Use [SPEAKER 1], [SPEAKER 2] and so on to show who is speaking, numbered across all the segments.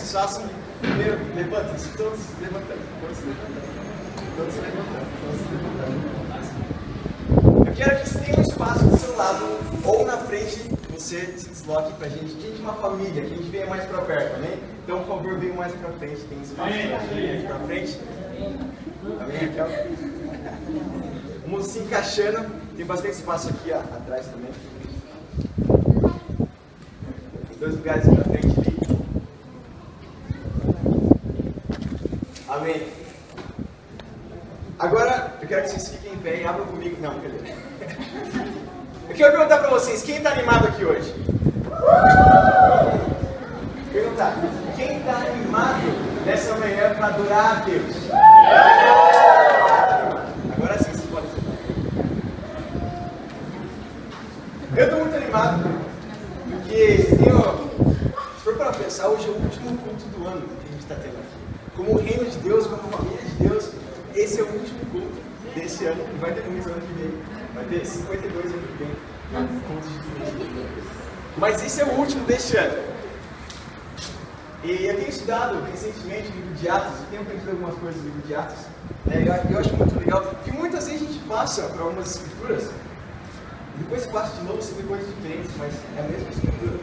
[SPEAKER 1] vocês façam, primeiro, levantem-se, todos levantando, todos levantando, todos levantando, todos levantando. Eu quero que você tenha um espaço do seu lado, ou na frente, você se desloque pra gente. A gente é uma família, que a gente venha mais pra perto, amém? Então, por favor, venha mais pra frente, tem espaço aqui pra frente. Amém, Raquel? Vamos se encaixando, tem bastante espaço aqui atrás também. Tem 2 lugares aqui na frente ali. Amém. Agora, eu quero que vocês fiquem em pé e abram comigo. Não, cadê? Eu quero perguntar para vocês, quem está animado aqui hoje? Perguntar, quem está animado nessa manhã para adorar a Deus? Agora sim, vocês podem sentar. Eu estou muito animado, porque se for para pensar, hoje é o último culto do ano que a gente está tendo aqui. Como o reino de Deus, como a família de Deus, esse é o último culto desse ano, e vai ter muitos ano que vem. Vai ter 52 anos que vem. Mas esse é o último deste ano. E eu tenho estudado recentemente o livro de Atos, e tenho aprendido algumas coisas do livro de Atos. Eu acho muito legal, porque muitas vezes a gente passa por algumas escrituras, e depois você passa de novo, você vê coisas diferentes, mas é a mesma escritura.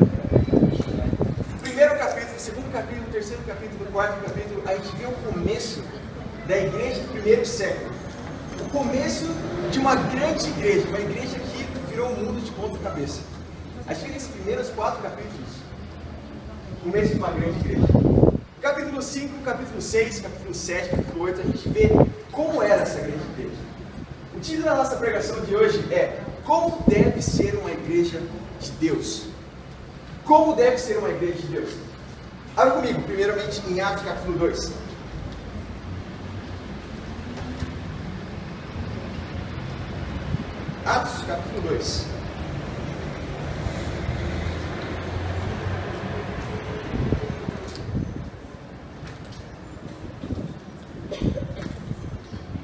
[SPEAKER 1] O primeiro capítulo, o segundo capítulo, o terceiro capítulo, o quarto capítulo, a gente vê o começo da igreja do primeiro século. O começo de uma grande igreja, uma igreja que virou o mundo de ponta cabeça. A gente vê nesses primeiros 4 capítulos, o começo de uma grande igreja. Capítulo 5, capítulo 6, capítulo 7, capítulo 8, a gente vê como era essa grande igreja. O título da nossa pregação de hoje é Como deve ser uma igreja de Deus? Como deve ser uma igreja de Deus? Abra comigo, primeiramente em Atos capítulo 2. Atos capítulo 2.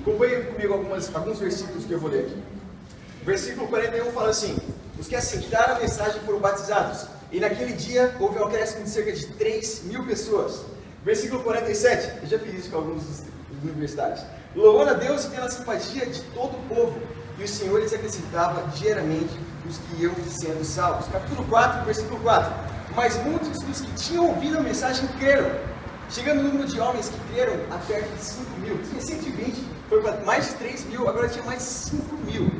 [SPEAKER 1] Acompanhe comigo alguns versículos que eu vou ler aqui. O versículo 41 fala assim: os que aceitaram a mensagem foram batizados, e naquele dia houve um acréscimo de cerca de 3.000 pessoas. Versículo 47, eu já fiz isso com alguns dos universitários. Louvando a Deus e tendo a simpatia de todo o povo, e o Senhor lhes acrescentava diariamente os que iam sendo salvos. Capítulo 4, versículo 4. Mas muitos dos que tinham ouvido a mensagem creram, chegando o número de homens que creram a perto de 5.000. Tinha 120, foi para mais de 3.000, agora tinha mais 5.000.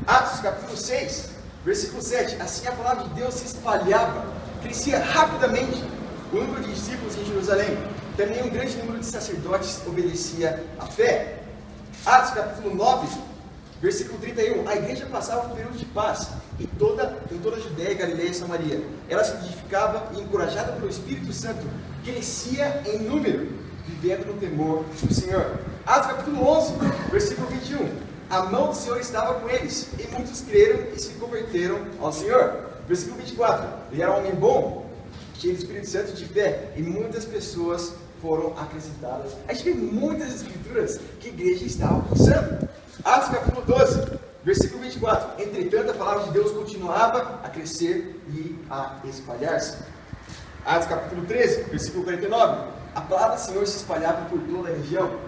[SPEAKER 1] Atos capítulo 6, versículo 7. Assim a palavra de Deus se espalhava, crescia rapidamente o número de discípulos em Jerusalém. Também um grande número de sacerdotes obedecia à fé. Atos capítulo 9, versículo 31. A igreja passava por um período de paz em toda a Judéia, Galileia e Samaria. Ela se edificava e, encorajada pelo Espírito Santo, crescia em número, vivendo no temor do Senhor. Atos capítulo 11, versículo 21. A mão do Senhor estava com eles, e muitos creram e se converteram ao Senhor. Versículo 24. Ele era um homem bom, cheio do Espírito Santo de fé, e muitas pessoas foram acrescentadas. A gente vê muitas escrituras que a igreja estava avançando. Atos capítulo 12, versículo 24. Entretanto, a palavra de Deus continuava a crescer e a espalhar-se. Atos capítulo 13, versículo 49. A palavra do Senhor se espalhava por toda a região.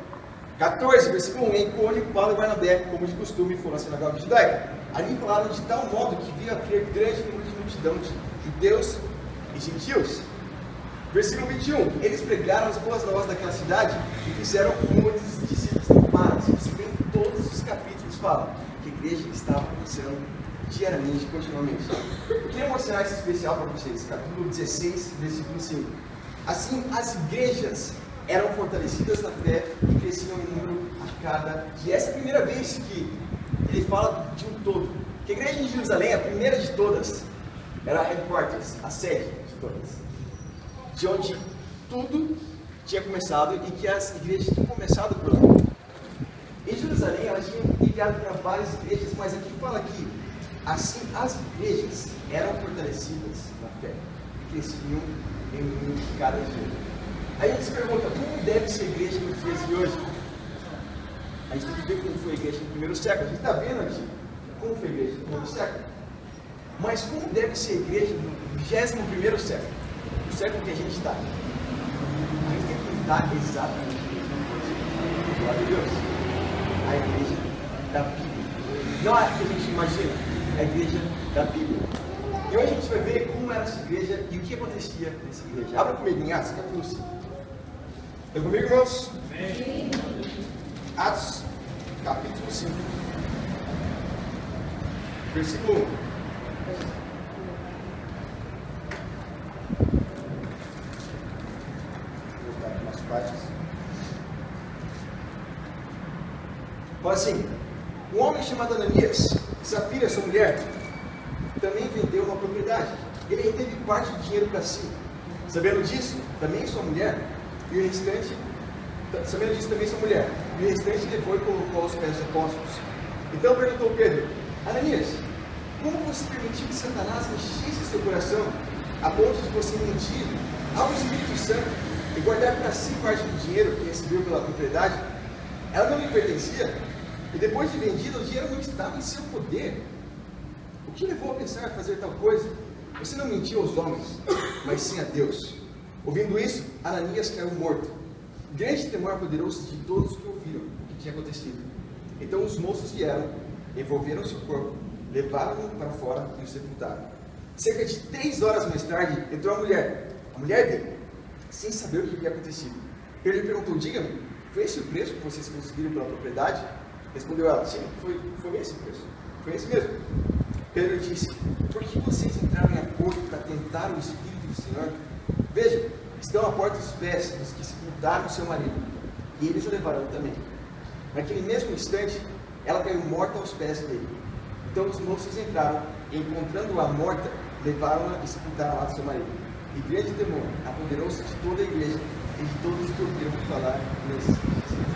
[SPEAKER 1] 14, versículo 1. Em Icônio, Paulo e Barnabé, como de costume, foram à sinagoga judaica. Ali falaram de tal modo que veio a crer grande número de multidão de judeus e gentios. Versículo 21. Eles pregaram as boas novas daquela cidade e fizeram muitos discípulos. Para, se você vê em todos os capítulos, fala que a igreja estava avançando diariamente, continuamente. Eu queria mostrar esse especial para vocês, capítulo 16, versículo 5. Assim, as igrejas eram fortalecidas na fé e cresciam em número a cada dia. Essa é a primeira vez que ele fala de um todo. Que a igreja de Jerusalém, a primeira de todas, era a headquarters, a sede de todas. De onde tudo tinha começado e que as igrejas tinham começado por lá. Em Jerusalém, elas tinham enviado para várias igrejas, mas aqui fala que, assim, as igrejas eram fortalecidas na fé e cresciam em número de cada dia. Aí a gente se pergunta, como deve ser a igreja nos dias de hoje? A gente tem que ver como foi a igreja no primeiro século. A gente está vendo aqui como foi a igreja no primeiro século. Mas como deve ser a igreja no 21º século? o século que a gente está, a gente tem que estar exatamente na mesma coisa. Glória a Deus. A igreja da Bíblia. Não é a que a gente imagina, é a igreja da Bíblia. E hoje a gente vai ver como era essa igreja e o que acontecia nessa igreja. Abra comigo em Atos, capítulo 5. Estão comigo, irmãos? Sim. Atos, capítulo 5. Versículo 1. Vou voltar aqui umas partes. Fala assim: um homem chamado Ananias, Safira, sua mulher, também vendeu uma propriedade. Ele reteve parte do dinheiro para si. Sabendo disso, também sua mulher, e o restante, sabendo disso também sua mulher, e o restante levou e colocou aos pés dos apóstolos. Então perguntou Pedro: Ananias, como você permitiu que Satanás enchesse seu coração a ponto de você mentir ao Espírito Santo e guardar para si parte do dinheiro que recebeu pela propriedade? Ela não lhe pertencia, e depois de vendida, o dinheiro não estava em seu poder. O que levou a pensar em fazer tal coisa? Você não mentiu aos homens, mas sim a Deus. Ouvindo isso, Ananias caiu morto. Grande temor apoderou-se de todos que ouviram o que tinha acontecido. Então os moços vieram, envolveram seu corpo, levaram-no para fora e o sepultaram. Cerca de 3 horas mais tarde, entrou a mulher dele, sem saber o que havia acontecido. Pedro lhe perguntou: diga-me, foi esse o preço que vocês conseguiram pela propriedade? Respondeu ela: sim, foi esse o preço. Foi esse mesmo. Pedro disse: por que vocês entraram em acordo para tentar o Espírito do Senhor? Vejam, estão à porta dos pés dos que sepultaram seu marido, e eles o levarão também. Naquele mesmo instante, ela caiu morta aos pés dele. Então os moços entraram, e encontrando-a morta, levaram-a e sepultaram lá seu marido. E grande temor apoderou-se de toda a igreja e de todos os que ouviram falar nesse.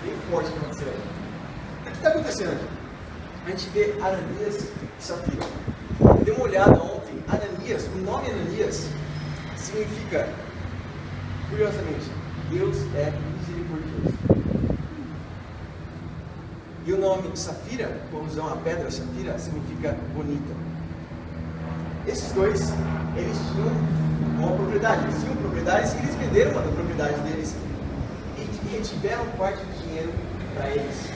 [SPEAKER 1] Bem forte que aconteceu aí. O que está acontecendo aqui? A gente vê Ananias e Safira. Dê uma olhada ontem. Ananias, o nome Ananias significa, curiosamente, Deus é misericordioso. E o nome Safira, por alusão à pedra Safira, significa bonita. Esses dois, eles tinham uma propriedade, eles tinham propriedades e eles venderam uma da propriedade deles e retiveram parte do dinheiro para eles.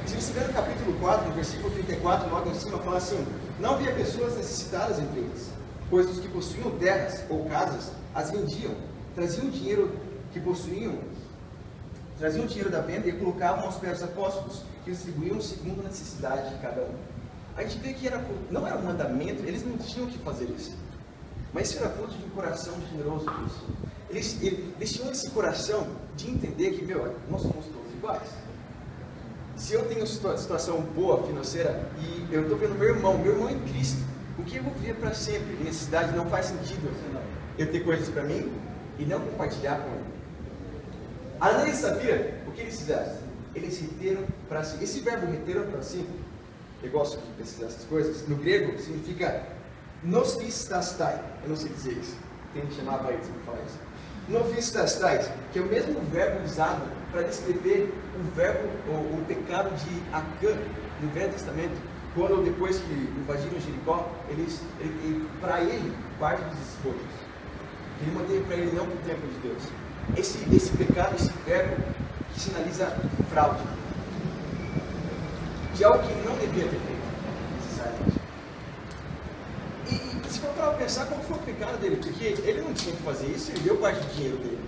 [SPEAKER 1] Se você ver no capítulo 4, no versículo 34, logo em cima, fala assim: não havia pessoas necessitadas entre eles, pois os que possuíam terras ou casas as vendiam, traziam o dinheiro que possuíam, traziam o dinheiro da venda e colocavam aos pés dos apóstolos, que distribuíam segundo a necessidade de cada um. A gente vê que não era um mandamento, eles não tinham que fazer isso, mas isso era fruto de um coração generoso disso. Eles tinham esse coração de entender que, nós somos todos iguais. Se eu tenho situação boa financeira e eu estou vendo meu irmão em Cristo, o que eu vou viver para sempre? Necessidade, não faz sentido eu ter coisas para mim e não compartilhar com ele. Ananias e Safira, o que eles fizeram? Eles reteram para si. Esse verbo reteram para si, eu gosto de pesquisar essas coisas, no grego significa nostistastai. Eu não sei dizer isso, tem que chamar para eles para falar isso. Nostistastai, que é o mesmo verbo usado para descrever o pecado de Acã no Velho Testamento, quando depois que invadiram Jericó, para ele, parte dos despojos. Ele manteve para ele não para o templo de Deus. Esse pecado, esse verbo que sinaliza fraude, de algo que não devia ter feito, necessariamente. E se for para pensar, qual foi o pecado dele? Porque ele não tinha que fazer isso, ele deu parte do dinheiro dele.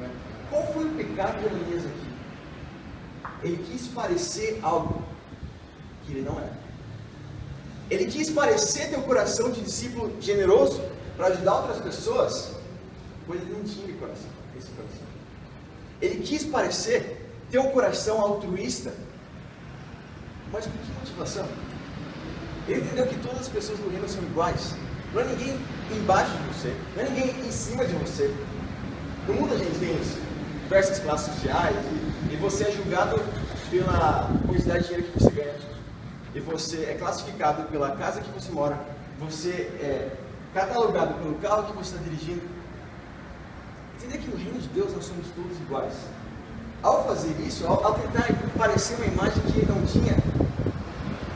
[SPEAKER 1] Né? Qual foi o pecado de Ananias aqui? Ele quis parecer algo que ele não era. Ele quis parecer ter um coração de discípulo generoso para ajudar outras pessoas, pois ele não tinha esse coração. Ele quis parecer ter um coração altruísta, mas com que motivação? Ele entendeu que todas as pessoas do reino são iguais. Não é ninguém embaixo de você, não é ninguém em cima de você. No mundo a gente tem isso, diversas classes sociais, e você é julgado pela quantidade de dinheiro que você ganha, e você é classificado pela casa que você mora, você é catalogado pelo carro que você está dirigindo. Entender que no reino de Deus nós somos todos iguais. Ao fazer isso, ao tentar parecer uma imagem que ele não tinha,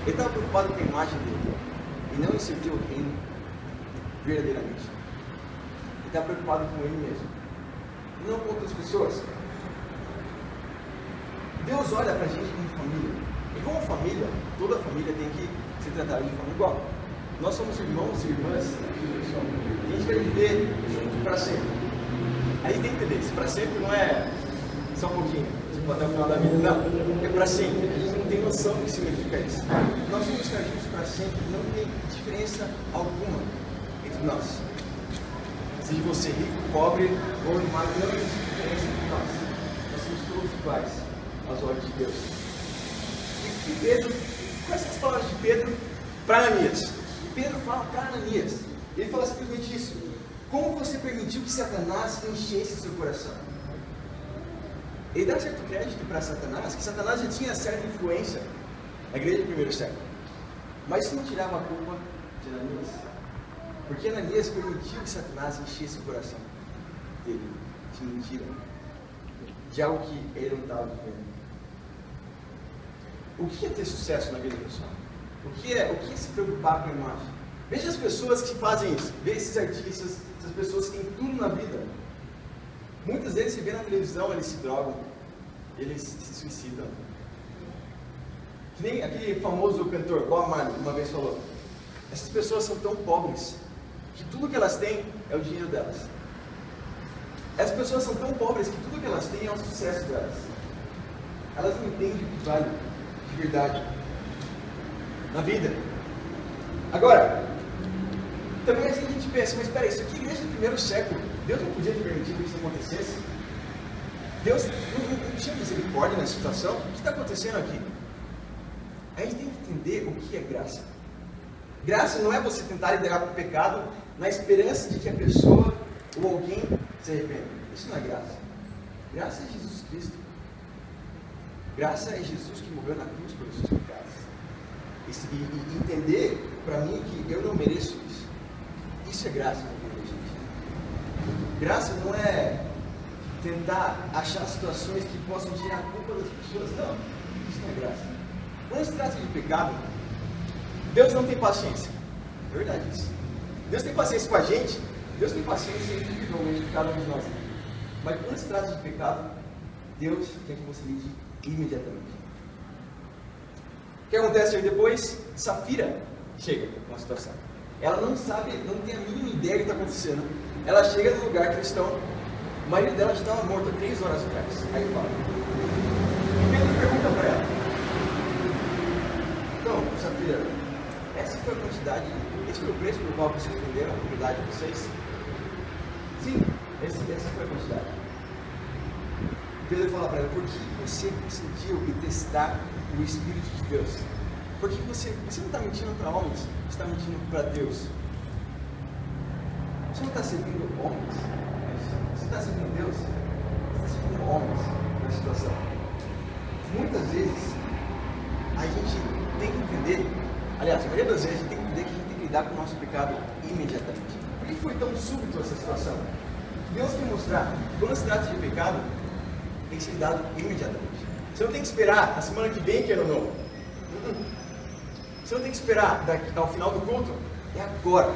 [SPEAKER 1] ele estava preocupado com a imagem dele e não em servir o reino verdadeiramente. está preocupado com ele mesmo, não com outras pessoas. Deus olha para a gente como família, e como família, toda família tem que ser tratada de forma igual. Nós somos irmãos e irmãs, e a gente vai viver junto para sempre. Aí tem que entender, isso para sempre não é só um pouquinho, tipo até o final da vida, não, é para sempre. A gente não tem noção do que significa isso. Nós vamos estar juntos para sempre, não tem diferença alguma entre nós. Seja você rico, pobre ou magro, não existe diferença entre nós. Nós somos todos iguais aos olhos de Deus. E Pedro, quais são as palavras de Pedro para Ananias? Pedro fala para Ananias, ele fala simplesmente isso: como você permitiu que Satanás enchesse seu coração? Ele dá certo crédito para Satanás, que Satanás já tinha certa influência na igreja do primeiro século, mas isso não tirava a culpa de Ananias, porque Ananias permitiu que Satanás enchesse o coração dele de mentira, de algo que ele não estava vivendo. O que é ter sucesso na vida pessoal? O que é se preocupar com a imagem? Veja as pessoas que fazem isso. Veja esses artistas, essas pessoas que têm tudo na vida. Muitas vezes se vê na televisão, eles se drogam, eles se suicidam. Que nem aquele famoso cantor, Bob Marley, uma vez falou. Essas pessoas são tão pobres que tudo que elas têm é o dinheiro delas. Essas pessoas são tão pobres que tudo que elas têm é o sucesso delas. Elas não entendem o que vale de verdade na vida. Agora, também assim a gente pensa, mas espera aí, isso aqui é a igreja do primeiro século. Deus não podia ter permitido que isso acontecesse? Deus não tinha misericórdia nessa situação? O que está acontecendo aqui? A gente tem que entender o que é graça. Graça não é você tentar liderar com o pecado na esperança de que a pessoa ou alguém se arrependa. Isso não é graça. Graça é Jesus Cristo. Graça é Jesus que morreu na cruz pelos seus pecados. E entender para mim que eu não mereço isso. Isso é graça na vida, gente. Graça não é tentar achar situações que possam tirar a culpa das pessoas. Não, isso não é graça. Quando se trata de pecado, Deus não tem paciência. É verdade isso. Deus tem paciência com a gente. Deus tem paciência individualmente com cada um de nós. Mas quando se trata de pecado, Deus quer que você lide imediatamente. O que acontece aí depois? Safira chega com a situação. Ela não sabe, não tem a mínima ideia do que está acontecendo. Ela chega no lugar que eles estão. O marido dela já estava morto há 3 horas atrás. Aí fala. E Pedro pergunta para ela: então, Safira, essa foi a quantidade, esse foi o preço pelo qual vocês venderam a propriedade de vocês? Sim, essa foi a quantidade. Pedro fala para ela: por que você conseguiu testar o Espírito de Deus? Porque você não está mentindo para homens, você está mentindo para Deus. Você não está servindo homens, você está servindo Deus, você está servindo homens na situação. Muitas vezes a gente tem que entender, aliás, a maioria das vezes a gente tem que entender que a gente tem que lidar com o nosso pecado imediatamente. Por que foi tão súbito essa situação? Deus quer mostrar que quando se trata de pecado, tem que ser lidado imediatamente. Você não tem que esperar a semana que vem, que é ano novo. Você não tem que esperar ao final do culto. É agora.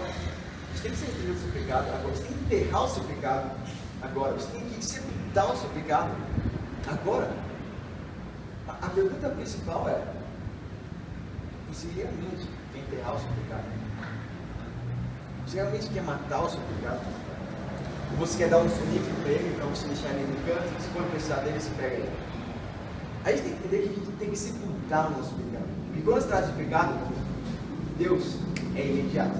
[SPEAKER 1] Você tem que se arrepender do seu pecado agora. Você tem que enterrar o seu pecado agora. Você tem que sepultar o seu pecado agora. A pergunta principal é: você realmente quer enterrar o seu pecado? Você realmente quer matar o seu pecado? Ou você quer dar um sonífero para ele, para você deixar ele no canto, e se for precisar dele, você pega ele? Aí a gente tem que entender que a gente tem que sepultar o nosso pecado. Porque quando se trata de pecado, Deus é imediato.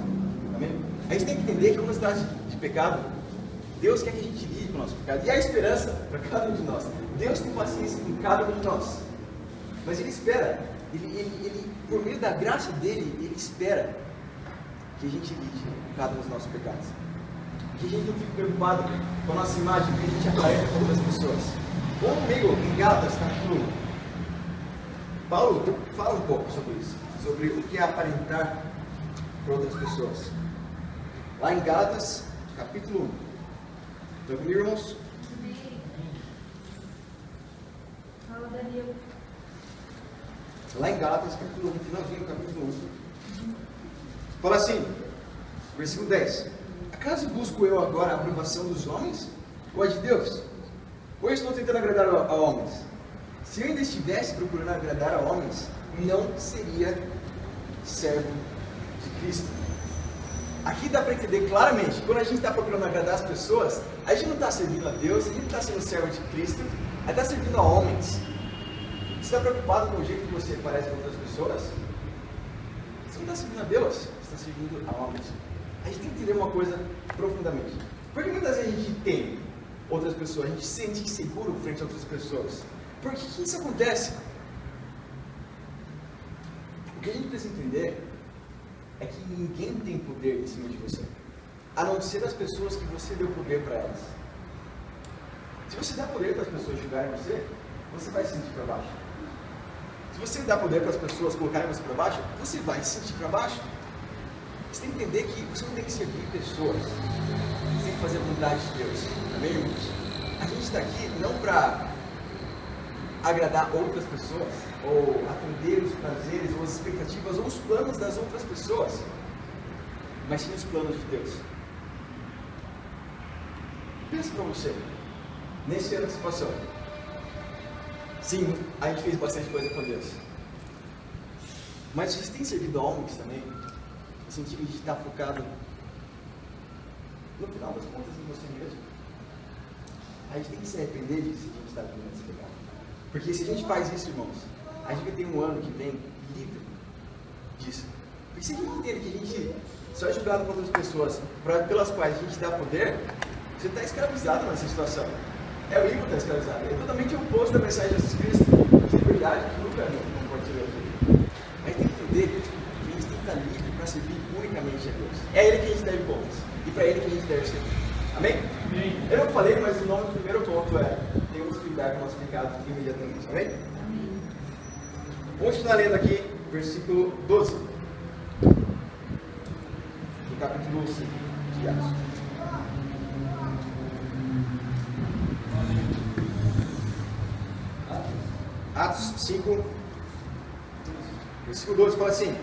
[SPEAKER 1] Amém? A gente tem que entender que quando se trata de pecado, Deus quer que a gente lide com o nosso pecado. E há esperança para cada um de nós. Deus tem paciência com cada um de nós. Mas Ele espera, ele, por meio da graça dEle, Ele espera que a gente lide com cada um dos nossos pecados. Que a gente não fique preocupado com a nossa imagem, que a gente aparece com outras pessoas. Vamos comigo em Gálatas, capítulo 1. Paulo fala um pouco sobre isso, sobre o que é aparentar para outras pessoas. Lá em Gálatas, capítulo 1. Estão comigo, irmãos?
[SPEAKER 2] Fala, Daniel.
[SPEAKER 1] Lá em Gálatas, capítulo 1, finalzinho do capítulo 1. Fala assim, versículo 10. Acaso busco eu agora a aprovação dos homens ou a de Deus? Ou eu estou tentando agradar a homens? Se eu ainda estivesse procurando agradar a homens, não seria servo de Cristo. Aqui dá para entender claramente, quando a gente está procurando agradar as pessoas, a gente não está servindo a Deus, a gente não está sendo servo de Cristo, a gente está servindo a homens. Você está preocupado com o jeito que você parece com outras pessoas? Você não está servindo a Deus, você está servindo a homens. A gente tem que entender uma coisa profundamente. Porque muitas vezes a gente tem outras pessoas, a gente se sente inseguro frente a outras pessoas. Por que isso acontece? O que a gente precisa entender é que ninguém tem poder em cima de você, a não ser as pessoas que você deu poder para elas. Se você dá poder para as pessoas julgarem você, você vai se sentir para baixo. Se você dá poder para as pessoas colocarem você para baixo, você vai se sentir para baixo. Você tem que entender que você não tem que servir pessoas, você tem que fazer a vontade de Deus. Amém, irmãos? A gente está aqui não para agradar outras pessoas, ou atender os prazeres, ou as expectativas, ou os planos das outras pessoas, mas sim os planos de Deus. Pensa para você, nesse ano que se passou. Sim, a gente fez bastante coisa com Deus. Mas vocês têm servido a homens também? No sentido de estar focado, no final das contas, em você mesmo. A gente tem que se arrepender disso se a gente está vivendo esse pecado. Porque se a gente faz isso, irmãos, a gente vai ter um ano que vem livre disso. Porque se a gente entende que a gente só é julgado por outras pessoas pelas quais a gente dá poder, você está escravizado nessa situação. É o ímpio que está escravizado. É totalmente o oposto da mensagem de Jesus Cristo. De liberdade que nunca compartilhou aqui. A gente tem que entender que a gente tem que estar livre para servir unicamente a Deus. É Ele que a gente deve contas. E para Ele que a gente deve servir. Amém? Amém? Eu não falei, mas o nome do primeiro ponto é: temos que lidar com o nosso pecado imediatamente. Amém? Amém. Vamos continuar lendo aqui, versículo 12. Do capítulo 5 de Atos. Atos 5, versículo 12 fala assim: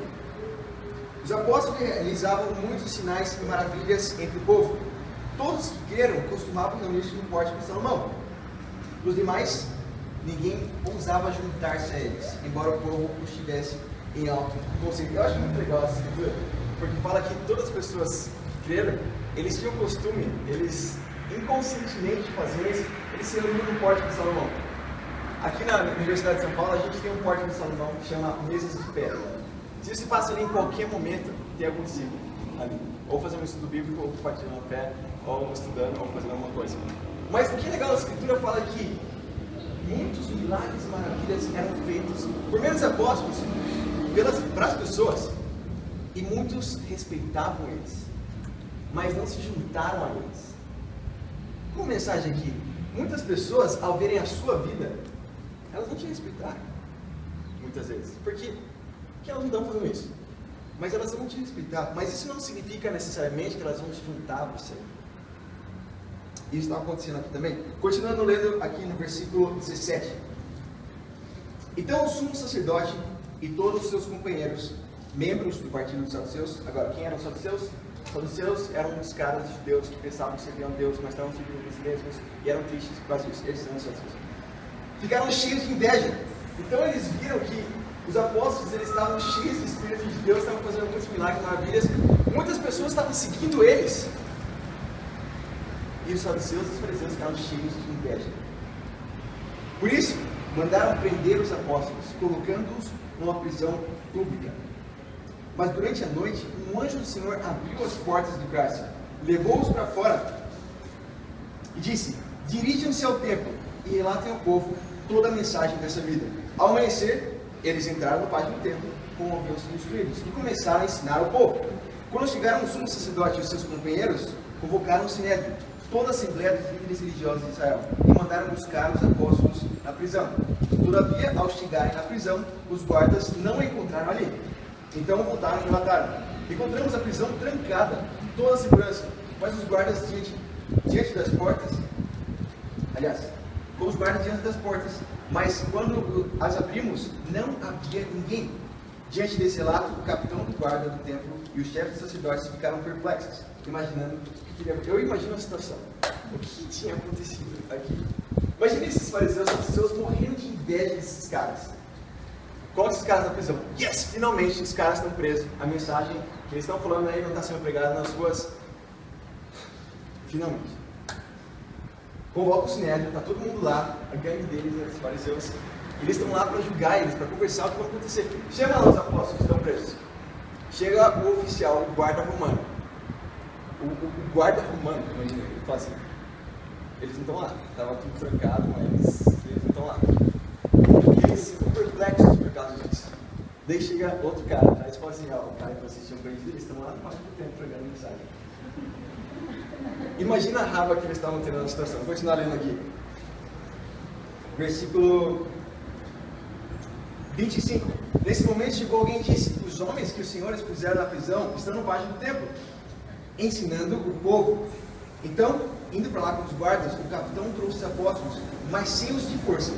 [SPEAKER 1] os apóstolos realizavam muitos sinais e maravilhas entre o povo. Todos que creram costumavam reunir-se no pórtico de Salomão. Os demais, ninguém ousava juntar-se a eles, embora o povo os tivesse em alto conceito. Eu acho muito legal essa escritura, porque fala que todas as pessoas que creram, eles tinham costume, eles inconscientemente faziam isso, eles se reuniam no pórtico de Salomão. Aqui na Universidade de São Paulo, a gente tem um pórtico de Salomão que chama Mesas de Pedra. Se você passa ali em qualquer momento, tem acontecido ali. Ou fazendo um estudo bíblico, ou compartilhando a fé, ou estudando, ou fazendo alguma coisa. Mas o que é legal, a Escritura fala que muitos milagres e maravilhas eram feitos por meio dos apóstolos, para as pessoas, e muitos respeitavam eles, mas não se juntaram a eles. Uma mensagem aqui: muitas pessoas, ao verem a sua vida, elas não te respeitaram, muitas vezes. Por quê? Porque elas não estão fazendo isso. Mas elas vão te respeitar. Mas isso não significa necessariamente que elas vão se juntar a você. Isso está acontecendo aqui também. Continuando lendo aqui no versículo 17. Então o sumo sacerdote e todos os seus companheiros, membros do partido dos saduceus. Agora, quem eram os saduceus? Os saduceus eram uns caras judeus que pensavam que serviam a Deus, mas estavam servindo a si mesmos e eram tristes por causa disso. Eles eram os saduceus. Ficaram cheios de inveja. Então eles viram que os apóstolos, eles estavam cheios de Espírito de Deus, estavam fazendo muitos milagres e maravilhas. Muitas pessoas estavam seguindo eles. E os saduceus e os fariseus ficaram cheios de inveja. Por isso, mandaram prender os apóstolos, colocando-os numa prisão pública. Mas durante a noite, um anjo do Senhor abriu as portas do cárcere, levou-os para fora e disse: dirijam-se ao templo e relatem ao povo toda a mensagem dessa vida. Ao amanhecer, eles entraram no pátio do templo, como haviam sido instruídos, e começaram a ensinar o povo. Quando chegaram o sumo sacerdote e os seus companheiros, convocaram o sinédrio, toda a assembleia dos líderes religiosos de Israel, e mandaram buscar os apóstolos na prisão. Todavia, ao chegarem na prisão, os guardas não a encontraram ali. Então voltaram e relataram: encontramos a prisão trancada, toda a segurança, mas os guardas diante das portas, mas quando as abrimos, não havia ninguém. Diante desse relato, o capitão do guarda do templo e os chefes dos sacerdotes ficaram perplexos, imaginando o que queria. Eu imagino a situação. O que tinha acontecido aqui? Imagina esses fariseus, as pessoas morrendo de inveja desses caras. Coloca esses caras na prisão. Yes! Finalmente os caras estão presos. A mensagem que eles estão falando aí não está sendo pregada nas ruas. Finalmente. Convoca o Sinédrio, está todo mundo lá, a gangue deles, os fariseus. Eles estão lá para julgar eles, para conversar o que vai acontecer. Chega lá os apóstolos que estão presos. Chega o oficial, o guarda romano. O guarda romano, imagina, ele fala assim, eles não estão lá. Estava tudo trancado, mas eles não estão lá. Eles ficam perplexos por causa disso. Daí chega outro cara atrás e fala assim, o cara que vocês tinham perdido, eles estão lá no máximo tempo pregando mensagem. Imagina a raiva que eles estavam tendo na situação. Vou continuar lendo aqui. Versículo 25. Nesse momento chegou alguém e disse: os homens que os senhores puseram na prisão estão no pátio do templo, ensinando o povo. Então, indo para lá com os guardas, o capitão trouxe os apóstolos, mas sem os de força,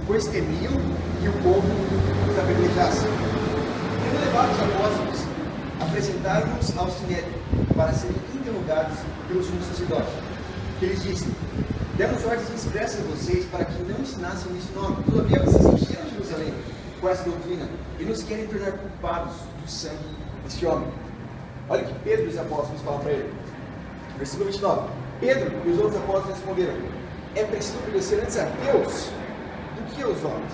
[SPEAKER 1] pois temiam que o povo os apedrejasse. Tendo levado os apóstolos, apresentaram-nos ao Sinédrio para serem interrogados pelo sumo sacerdote. Eles disseram: demos ordens expressas a vocês para que não ensinassem nesse nome. Todavia vocês encheram Jerusalém com essa doutrina e nos querem tornar culpados do sangue desse homem. Olha o que Pedro e os apóstolos falam para ele. Versículo 29. Pedro e os outros apóstolos responderam: é preciso obedecer antes a Deus do que aos homens.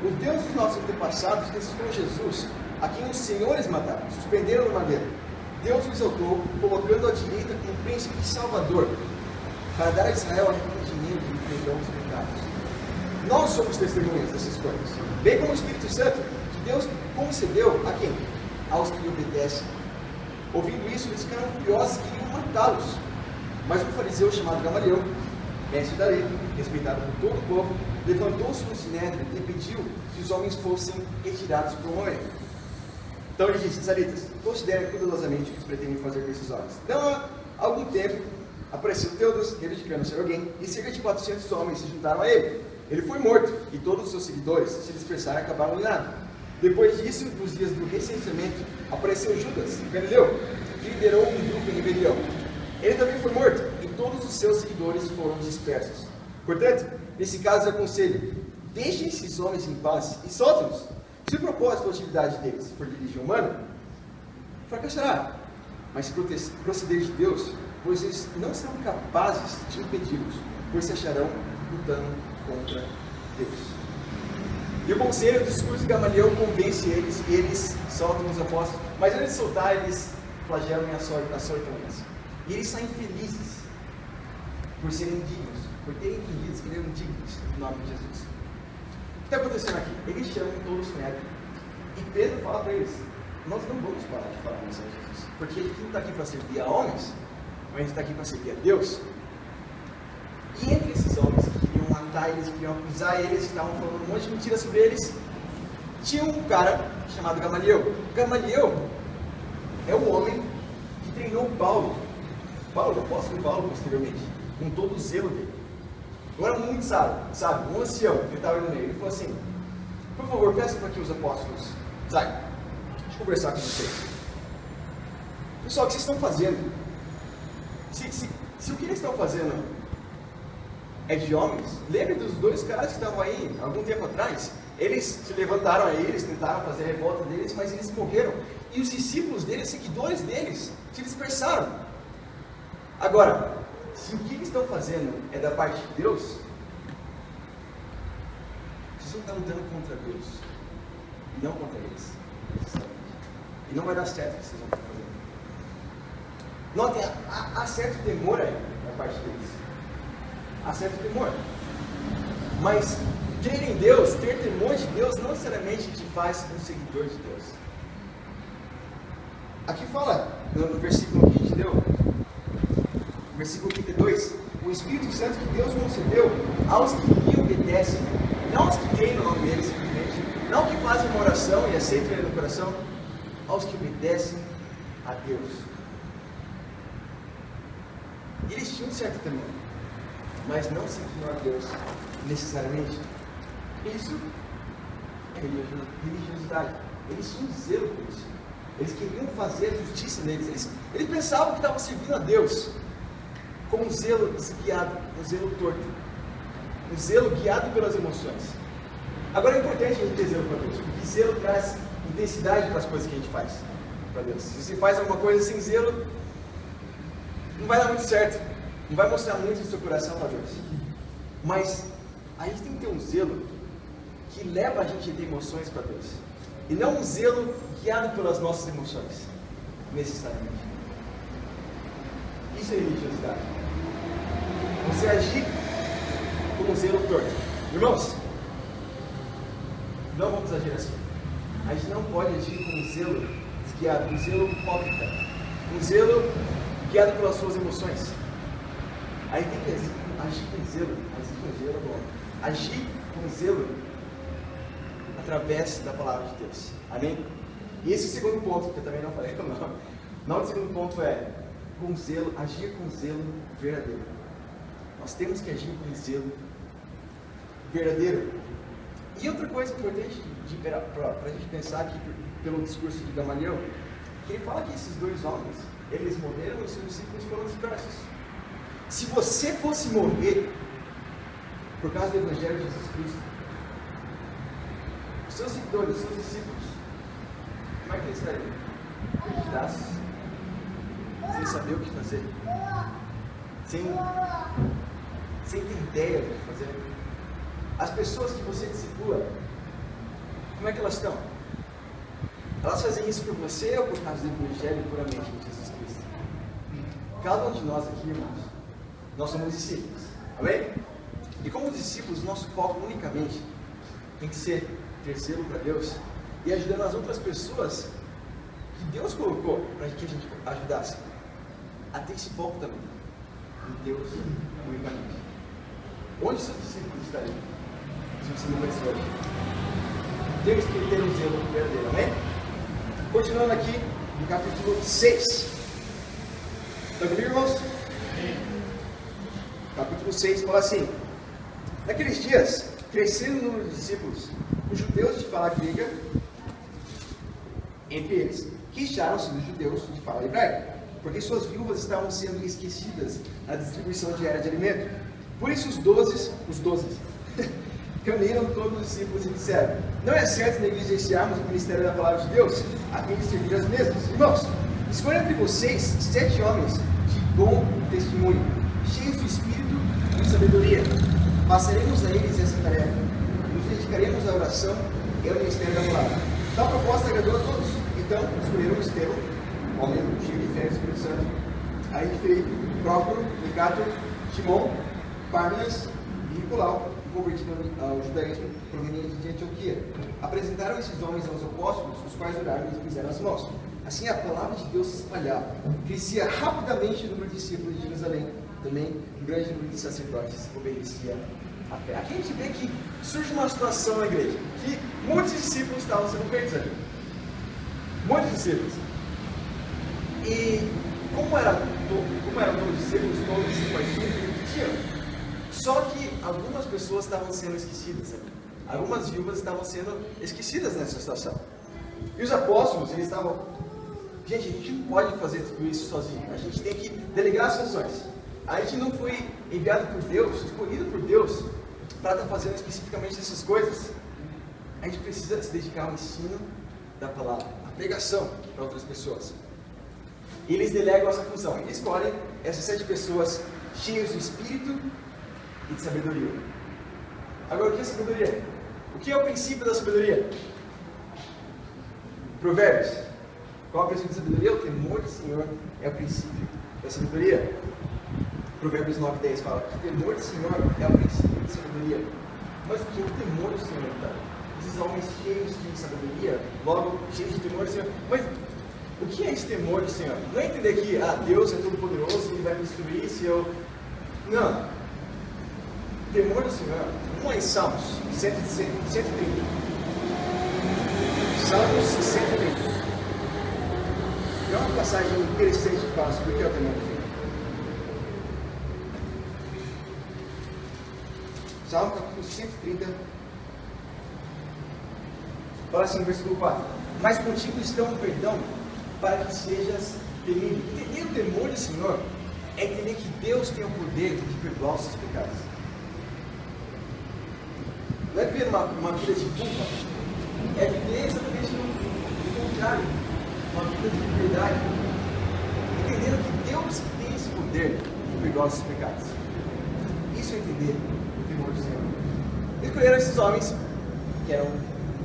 [SPEAKER 1] O Deus dos nossos antepassados ressuscitou Jesus, a quem os senhores mataram, suspenderam no madeiro. Deus o exaltou, colocando à direita como príncipe e salvador, para dar a Israel arrependimento e perdão dos pecados. Nós somos testemunhas dessas coisas, bem como o Espírito Santo, que Deus concedeu a quem? Aos que lhe obedecem. Ouvindo isso, eles ficaram furiosos e queriam matá-los. Mas um fariseu chamado Gamaliel, mestre da lei, respeitado por todo o povo, levantou-se no sinédrio e pediu que os homens fossem retirados para o momento. Então ele disse: israelitas, considerem cuidadosamente o que eles pretendem fazer com esses homens. Então, há algum tempo, apareceu Teudas, reivindicando ser alguém, e cerca de 400 homens se juntaram a ele. Ele foi morto, e todos os seus seguidores se dispersaram e acabaram em nada. Depois disso, nos dias do recenseamento, apareceu Judas, Galileu, que liderou um grupo em rebelião. Ele também foi morto, e todos os seus seguidores foram dispersos. Portanto, nesse caso, aconselho: deixem esses homens em paz e soltem-nos. Se o propósito ou atividade deles for de religião humana, fracassará. Mas se proceder de Deus, pois eles não serão capazes de impedi-los, pois se acharão lutando contra Deus. E o conselho do discurso de Gamaliel convence eles, e eles soltam os apóstolos, mas antes de soltar, eles flagelam e açoitam eles. E eles saem felizes por serem dignos, por terem entendido que eles eram dignos do nome de Jesus. O que está acontecendo aqui? Eles chamam todos os médicos. E Pedro fala para eles: nós não vamos parar de falar a mensagem de Jesus, porque a gente não está aqui para servir a homens, mas a gente está aqui para servir a Deus. E entre esses homens que queriam matar eles, que queriam acusar eles, que estavam falando um monte de mentiras sobre eles, tinha um cara chamado Gamaliel. Gamaliel é o homem que treinou Paulo, o apóstolo Paulo, posteriormente, com todo o zelo dele. Agora muito sabe, um ancião que estava no meio, ele falou assim: por favor, peça para que os apóstolos saiam, deixa eu conversar com vocês. Pessoal, o que vocês estão fazendo? Se o que eles estão fazendo é de homens, lembre dos dois caras que estavam aí algum tempo atrás. Eles se levantaram aí, eles tentaram fazer a revolta deles, mas eles morreram. E os discípulos deles, seguidores deles, se dispersaram. Agora, se o que eles estão fazendo é da parte de Deus, vocês vão estar lutando contra Deus, e não contra eles. E não vai dar certo o que vocês vão estar fazendo. Notem, há certo temor aí da parte deles. Há certo temor. Mas crer em Deus, ter temor de Deus, não necessariamente te faz um seguidor de Deus. Aqui fala, no versículo que a gente deu, versículo 32, o Espírito Santo que Deus concedeu aos que lhe obedecem, não aos que creem no nome dele, simplesmente, não que fazem uma oração e aceitam ele no coração, aos que obedecem a Deus. Eles tinham um certo temor, mas não seguiam a Deus necessariamente. Isso é religiosidade. Eles tinham zelo por isso. Eles queriam fazer a justiça neles. Eles pensavam que estavam servindo a Deus com um zelo desguiado, um zelo torto, um zelo guiado pelas emoções. Agora é importante a gente ter zelo para Deus, porque zelo traz intensidade para as coisas que a gente faz para Deus. Se você faz alguma coisa sem zelo, não vai dar muito certo, não vai mostrar muito do seu coração para Deus. Mas a gente tem que ter um zelo que leva a gente a ter emoções para Deus, e não um zelo guiado pelas nossas emoções, necessariamente. Isso é religiosidade. Você agir com um zelo torto. Irmãos, não vamos agir assim. A gente não pode agir com um zelo desguiado, um zelo hipócrita, um zelo guiado pelas suas emoções. A gente tem que agir com zelo, agir com zelo através da palavra de Deus. Amém? E esse é o segundo ponto, que eu também não falei o nome. O nome do segundo ponto é com zelo, agir com zelo verdadeiro. Nós temos que agir com zelo verdadeiro. E outra coisa importante para a gente pensar aqui pelo discurso de Gamaliel, que ele fala que esses dois homens, eles morreram e os seus discípulos foram dispersos. Se você fosse morrer por causa do Evangelho de Jesus Cristo, os seus seguidores, os seus discípulos, como é que eles estariam? Perdidos, sem saber o que fazer, sem ter ideia do que fazer. As pessoas que você discipula, como é que elas estão? Elas fazem isso por você ou por causa do Evangelho puramente de Jesus Cristo? Cada um de nós aqui, irmãos, nós somos discípulos, amém? E como discípulos, nosso foco unicamente tem que ser ter zelo para Deus e ajudando as outras pessoas que Deus colocou para que a gente ajudasse a ter esse foco também em Deus unicamente. Onde seus discípulos estariam se você não conheceu hoje? Temos que ter um zelo verdadeiro, amém? Continuando aqui no capítulo 6. Estão comigo, irmãos? Capítulo 6 fala assim: naqueles dias, crescendo o número de discípulos, os judeus de fala grega, entre eles, queixaram-se dos judeus de fala hebraica, porque suas viúvas estavam sendo esquecidas na distribuição diária de alimento. Por isso os doze reuniram todos os discípulos e disseram: não é certo negligenciarmos o ministério da palavra de Deus a fim de servir as mesmas. Irmãos, escolha entre vocês 7 homens de bom testemunho, cheios do Espírito e de sabedoria. Passaremos a eles essa tarefa. Nos dedicaremos à oração e ao ministério da palavra. Tal proposta agradou a todos. Então escolheram Estevão, homem cheio de fé do Espírito Santo, aí de Filipe, Prócoro, Nicator, Timon, Pármenas e Nicolau, convertido ao judaísmo proveniente de Antioquia. Apresentaram esses homens aos apóstolos, os quais oraram e lhes puseram as mãos. Assim a palavra de Deus se espalhava. Crescia rapidamente o número de discípulos de Jerusalém. Também um grande número de sacerdotes obedecia à fé. Aqui a gente vê que surge uma situação na igreja, que muitos discípulos estavam sendo feitos ali. Muitos discípulos. E como era todos discípulos, todos se partiam, só que algumas pessoas estavam sendo esquecidas ali. Algumas viúvas estavam sendo esquecidas nessa situação. E os apóstolos, eles estavam: gente, a gente não pode fazer tudo isso sozinho. A gente tem que delegar as funções. A gente não foi enviado por Deus, escolhido por Deus, para estar fazendo especificamente essas coisas. A gente precisa se dedicar ao ensino da palavra, à pregação para outras pessoas. E eles delegam essa função. Eles escolhem essas 7 pessoas cheias do Espírito e de sabedoria. Agora, o que é sabedoria? O que é o princípio da sabedoria? Provérbios. Qual é o princípio da sabedoria? O temor do Senhor é o princípio da sabedoria. Provérbios 9:10 fala que o temor do Senhor é o princípio da sabedoria. Mas o que é o temor do Senhor, então? Esses homens cheios de sabedoria, logo cheios de temor do Senhor. Mas o que é esse temor do Senhor? Não é entender que Deus é todo poderoso e Ele vai me destruir se eu... Não. O temor do Senhor, vamos lá em Salmos 130. Salmos 130. É uma passagem interessante que fala sobre o que é o temor do Senhor. Salmo capítulo 130. Fala assim, versículo 4. mas contigo estão o perdão, para que sejas temido. Entender o temor do Senhor é entender que Deus tem o poder de perdoar os seus pecados. Não é viver uma vida de culpa, é viver exatamente o contrário, uma vida de liberdade, entendendo que Deus tem esse poder de perdoar os seus pecados. Isso é entender o temor do Senhor. Escolheram esses homens, que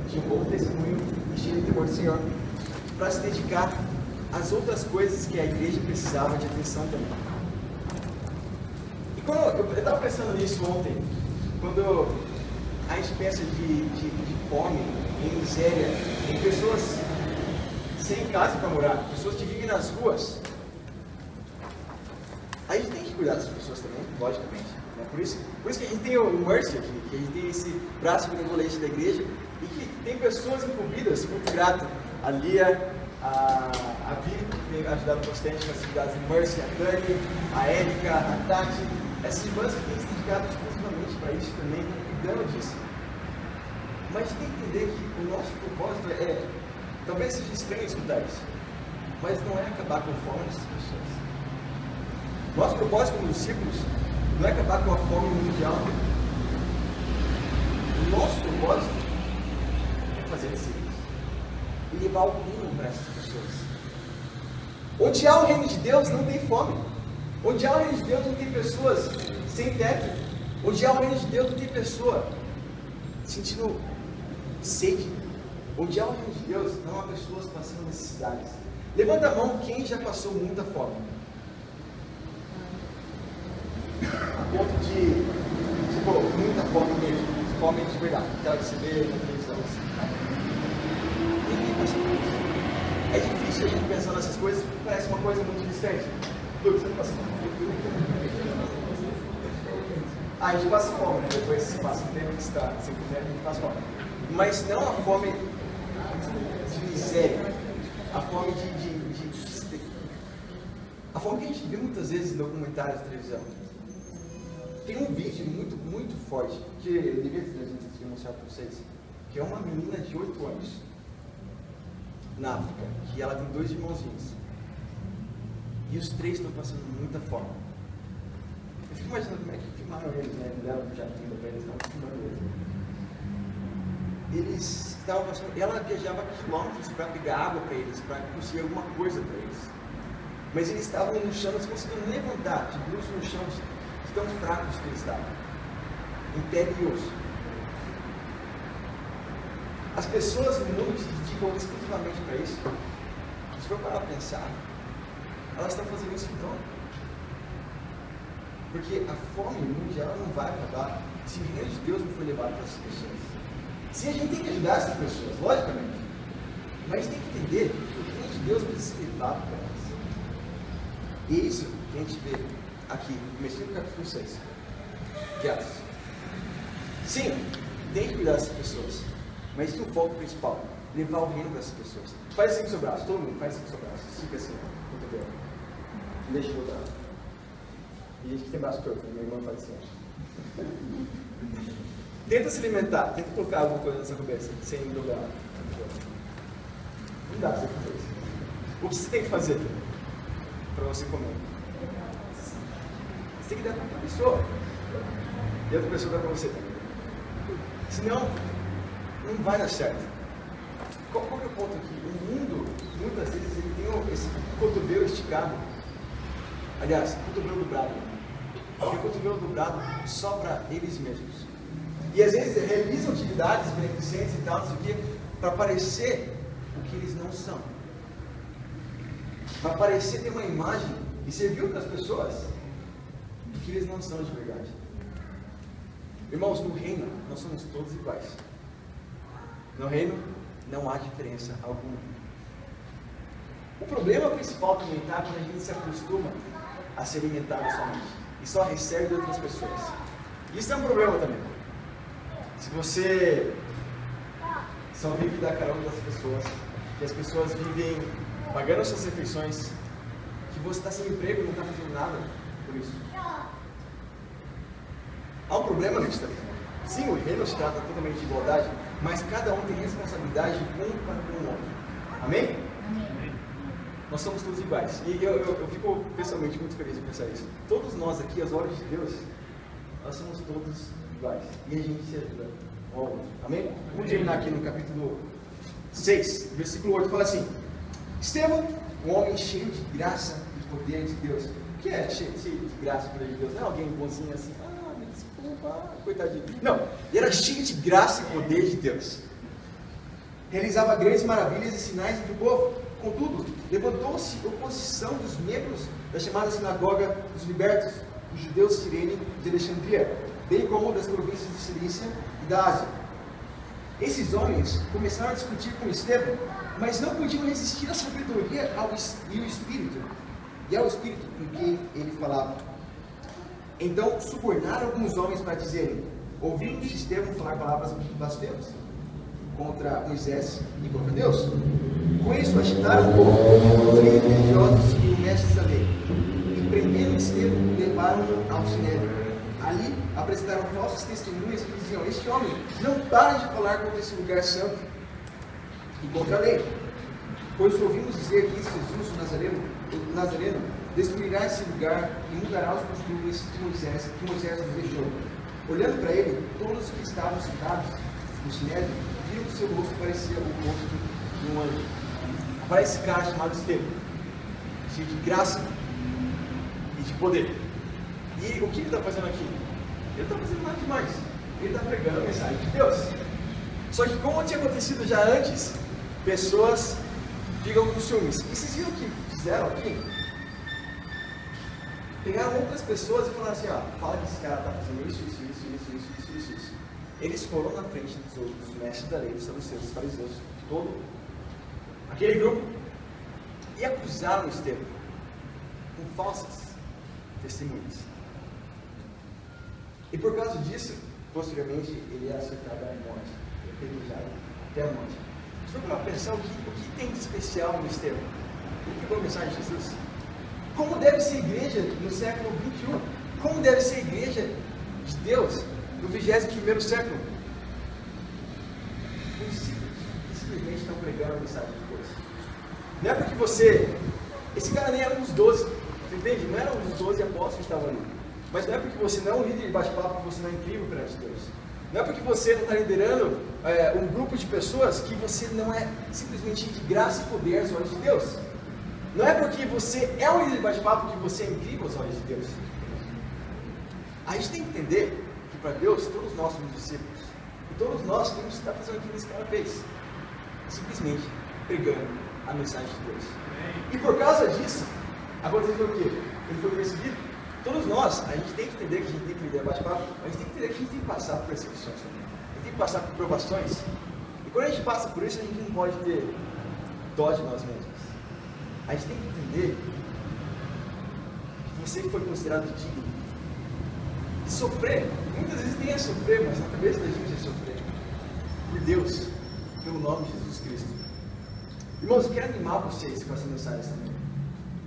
[SPEAKER 1] tinham um bom testemunho e cheios de temor do Senhor, para se dedicar às outras coisas que a igreja precisava de atenção também. E quando eu estava pensando nisso ontem, quando a gente pensa de fome, em miséria, em pessoas sem casa para morar, pessoas que vivem nas ruas, a gente tem que cuidar dessas pessoas também, logicamente. Né? Por isso que a gente tem o Mercy aqui, que a gente tem esse braço benevolente da igreja e que tem pessoas incumbidas, muito grato, a Lia, a Vivi, que tem ajudado bastante nas atividades do Mercy, a Dani, a Érica, a Tati, essas irmãs que têm se dedicado exclusivamente para isso também, cuidando disso. Mas tem que entender que o nosso propósito talvez seja estranho escutar isso, mas não é acabar com a fome dessas pessoas. Nosso propósito como discípulos não é acabar com a fome mundial. O nosso propósito é fazer discípulos e levar o reino para essas pessoas. Onde há o reino de Deus não tem fome. Onde há o reino de Deus não tem pessoas sem teto. Onde há o reino de Deus não tem pessoa sentindo sede. Onde há o reino de Deus não há pessoas passando necessidades. Levanta a mão quem já passou muita fome. A ponto de muita fome mesmo. Fome de verdade. Aquela que você vê na televisão. Ninguém passa por isso. É difícil a gente pensar nessas coisas porque parece uma coisa muito distante. Lucas, você não passa fome? A gente passa fome, né? Depois se passa um tempo que está sem comer, a gente passa fome. Mas não a fome de miséria, a fome a fome que a gente vê muitas vezes em documentários de televisão. Tem um vídeo muito forte, que eu devia mostrar para vocês, que é uma menina de 8 anos, na África, que ela tem 2 irmãozinhos. E os 3 estão passando muita fome. Eu fico imaginando como é que filmaram eles, né? Deram um jatinho para eles, estavam filmando eles. Eles estavam passando, ela viajava quilômetros para pegar água para eles, para conseguir alguma coisa para eles. Mas eles estavam no chão, eles conseguiam levantar, de bruços no chão, de tão fracos que eles estavam. Em pele e osso. As pessoas no mundo se dedicam exclusivamente para isso. Se for parar para pensar, elas estão fazendo isso em vão. Porque a fome mundial não vai acabar se o reino de Deus não for levado para essas pessoas. Sim, a gente tem que ajudar essas pessoas, logicamente. Mas tem que entender que o reino de Deus precisa ser levado para elas. E é isso que a gente vê aqui, no começo do capítulo 6. Que é assim. Sim, tem que cuidar dessas pessoas. Mas isso é o foco principal. Levar o reino para essas pessoas. Faz assim com o seu braço, todo mundo faz assim com o seu braço. Fica assim, cotovelo. Deixa eu botar. E a gente que tem braço torto, minha irmã faz assim. Tenta se alimentar, tenta colocar alguma coisa nessa cabeça, sem dobrar. Não dá pra você fazer isso. O que você tem que fazer para você comer? Você tem que dar para outra pessoa. E a outra pessoa dá para você também. Senão, não vai dar certo. Qual que é o ponto aqui? O mundo, muitas vezes, ele tem esse cotovelo esticado. Aliás, cotovelo dobrado. Porque o cotovelo dobrado só para eles mesmos. E às vezes realizam atividades beneficentes e tal, não sei o quê, para parecer o que eles não são. Para parecer ter uma imagem e servir outras pessoas o que eles não são de verdade. Irmãos, no reino nós somos todos iguais. No reino não há diferença alguma. O problema principal também está quando a gente se acostuma a se alimentar somente e só recebe de outras pessoas. Isso é um problema também. Se você só vive da carona das pessoas, que as pessoas vivem pagando suas refeições, que você está sem emprego e não está fazendo nada por isso. Há um problema nisso também. Sim, o reino se trata totalmente de igualdade, mas cada um tem responsabilidade um para com o outro. Amém?
[SPEAKER 2] Amém.
[SPEAKER 1] Nós somos todos iguais. E eu fico pessoalmente muito feliz de pensar isso. Todos nós aqui, aos olhos de Deus, nós somos todos iguais. E a gente se ajuda um ao outro. Amém? Vamos terminar aqui no capítulo 6, versículo 8, fala assim: Estevão, um homem cheio de graça e poder de Deus. O que é cheio de graça e poder de Deus? Não é alguém bonzinho assim, me desculpa, coitadinho. Não, ele era cheio de graça e poder de Deus. Realizava grandes maravilhas e sinais entre o povo. Contudo, levantou-se oposição dos membros da chamada sinagoga dos libertos, os judeus Cirene de Alexandria, bem como das províncias de Cilícia e da Ásia. Esses homens começaram a discutir com Estevão, mas não podiam resistir à sabedoria e ao espírito com quem ele falava. Então subornaram alguns homens para dizerem: ouvimos Estevão falar palavras blasfemas contra Moisés e contra Deus. Com isso agitaram o povo, os religiosos e os mestres da lei, e prendendo Estevão, levaram-no ao Sinédrio. Ali apresentaram falsas testemunhas que diziam: este homem não para de falar contra esse lugar santo e contra a lei. Pois ouvimos dizer que Jesus, o Nazareno, destruirá esse lugar e mudará os costumes que Moisés nos deixou. Olhando para ele, todos os que estavam sentados no Sinédrio viram que seu rosto parecia o rosto de um anjo. Aparece esse cara chamado Estevão, cheio de graça e de poder. E o que ele está fazendo aqui? Ele está fazendo nada demais. Ele está pregando a mensagem de Deus. Só que, como tinha acontecido já antes, pessoas ficam com ciúmes. E vocês viram o que fizeram aqui? Pegaram outras pessoas e falaram assim: fala que esse cara está fazendo isso. Eles foram na frente dos outros mestres da lei, dos saduceus, dos fariseus, de todo aquele grupo, e acusaram Estevão com falsas testemunhas. E por causa disso, posteriormente, ele é acertado à morte, apedrejado até a morte. Você vai pensar o que tem de especial no Estevão? O que foi a mensagem de Jesus? Como deve ser a igreja no século 21? Como deve ser a igreja de Deus no 21º século? Os discípulos simplesmente estão pregando a mensagem de Deus. Não é porque esse cara nem era um dos 12, você entende? Não era um dos 12 apóstolos que estavam ali. Mas não é porque você não é um líder de bate-papo que você não é incrível perante Deus. Não é porque você não está liderando um grupo de pessoas que você não é simplesmente de graça e poder aos olhos de Deus. Não é porque você é um líder de bate-papo que você é incrível aos olhos de Deus. A gente tem que entender que para Deus todos nós somos discípulos. E todos nós temos que estar fazendo aquilo que esse cara fez. Simplesmente pregando a mensagem de Deus. E por causa disso, aconteceu o quê? Ele foi perseguido. Todos nós, a gente tem que entender que a gente tem que liderar bate-papo, mas a gente tem que entender que a gente tem que passar por perseguições também. A gente tem que passar por provações. E quando a gente passa por isso, a gente não pode ter dó de nós mesmos. A gente tem que entender que você foi considerado digno de sofrer. Muitas vezes nem é sofrer, mas na cabeça da gente é sofrer. Por Deus, pelo nome de Jesus Cristo. Irmãos, eu quero animar vocês com essa mensagem também.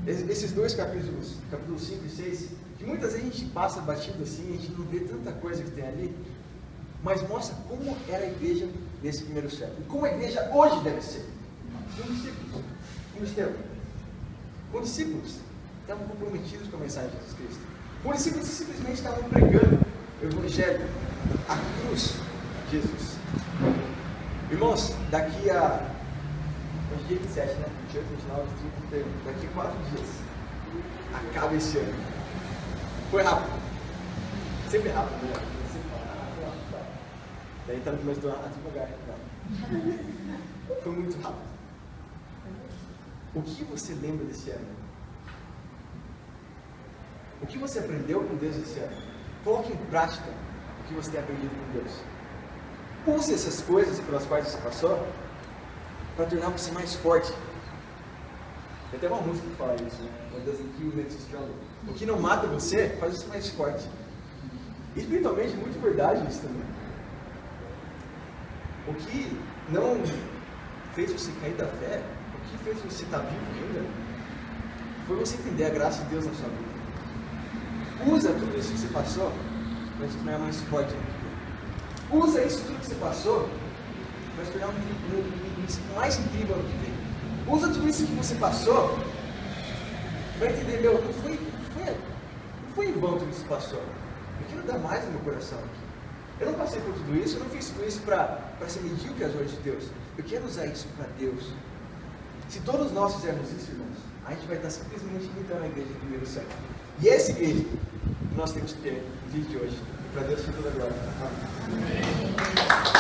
[SPEAKER 1] Esses dois capítulos 5 e 6, que muitas vezes a gente passa batido assim, a gente não vê tanta coisa que tem ali, mas mostra como era a igreja nesse primeiro século, e como a igreja hoje deve ser. Com discípulos, como Estevão. Com discípulos, estavam comprometidos com a mensagem de Jesus Cristo. Com discípulos que simplesmente estavam pregando o Evangelho, a cruz de Jesus. Irmãos, daqui a hoje é dia 27, né? 28, 29, 30, 31. Daqui a 4 dias. Acaba esse ano. Foi rápido. Sempre rápido, né? Sempre rápido. Daí tá no começo do ano, devagar. Não. Foi muito rápido. O que você lembra desse ano? O que você aprendeu com Deus esse ano? Coloque em prática o que você tem aprendido com Deus. Use essas coisas pelas quais você passou para tornar você mais forte. Tem até uma música que fala isso, né? What doesn't kill makes you stronger. O que não mata você faz você mais forte. E espiritualmente é muito verdade isso também. O que não fez você cair da fé, o que fez você estar vivo ainda, foi você entender a graça de Deus na sua vida. Usa tudo isso que você passou para se tornar mais forte. Usa isso tudo que você passou para se tornar mais incrível ano que vem. Usa tudo isso que você passou para entender, meu, não foi em vão tudo isso que passou. Eu quero dar mais no meu coração aqui. Eu não passei por tudo isso, eu não fiz tudo isso para ser medíocre às ordens de Deus. Eu quero usar isso para Deus. Se todos nós fizermos isso, irmãos, a gente vai estar simplesmente imitando a igreja do primeiro século. E essa igreja nós temos que ter no dia de hoje. E para Deus seja toda a glória. Amém.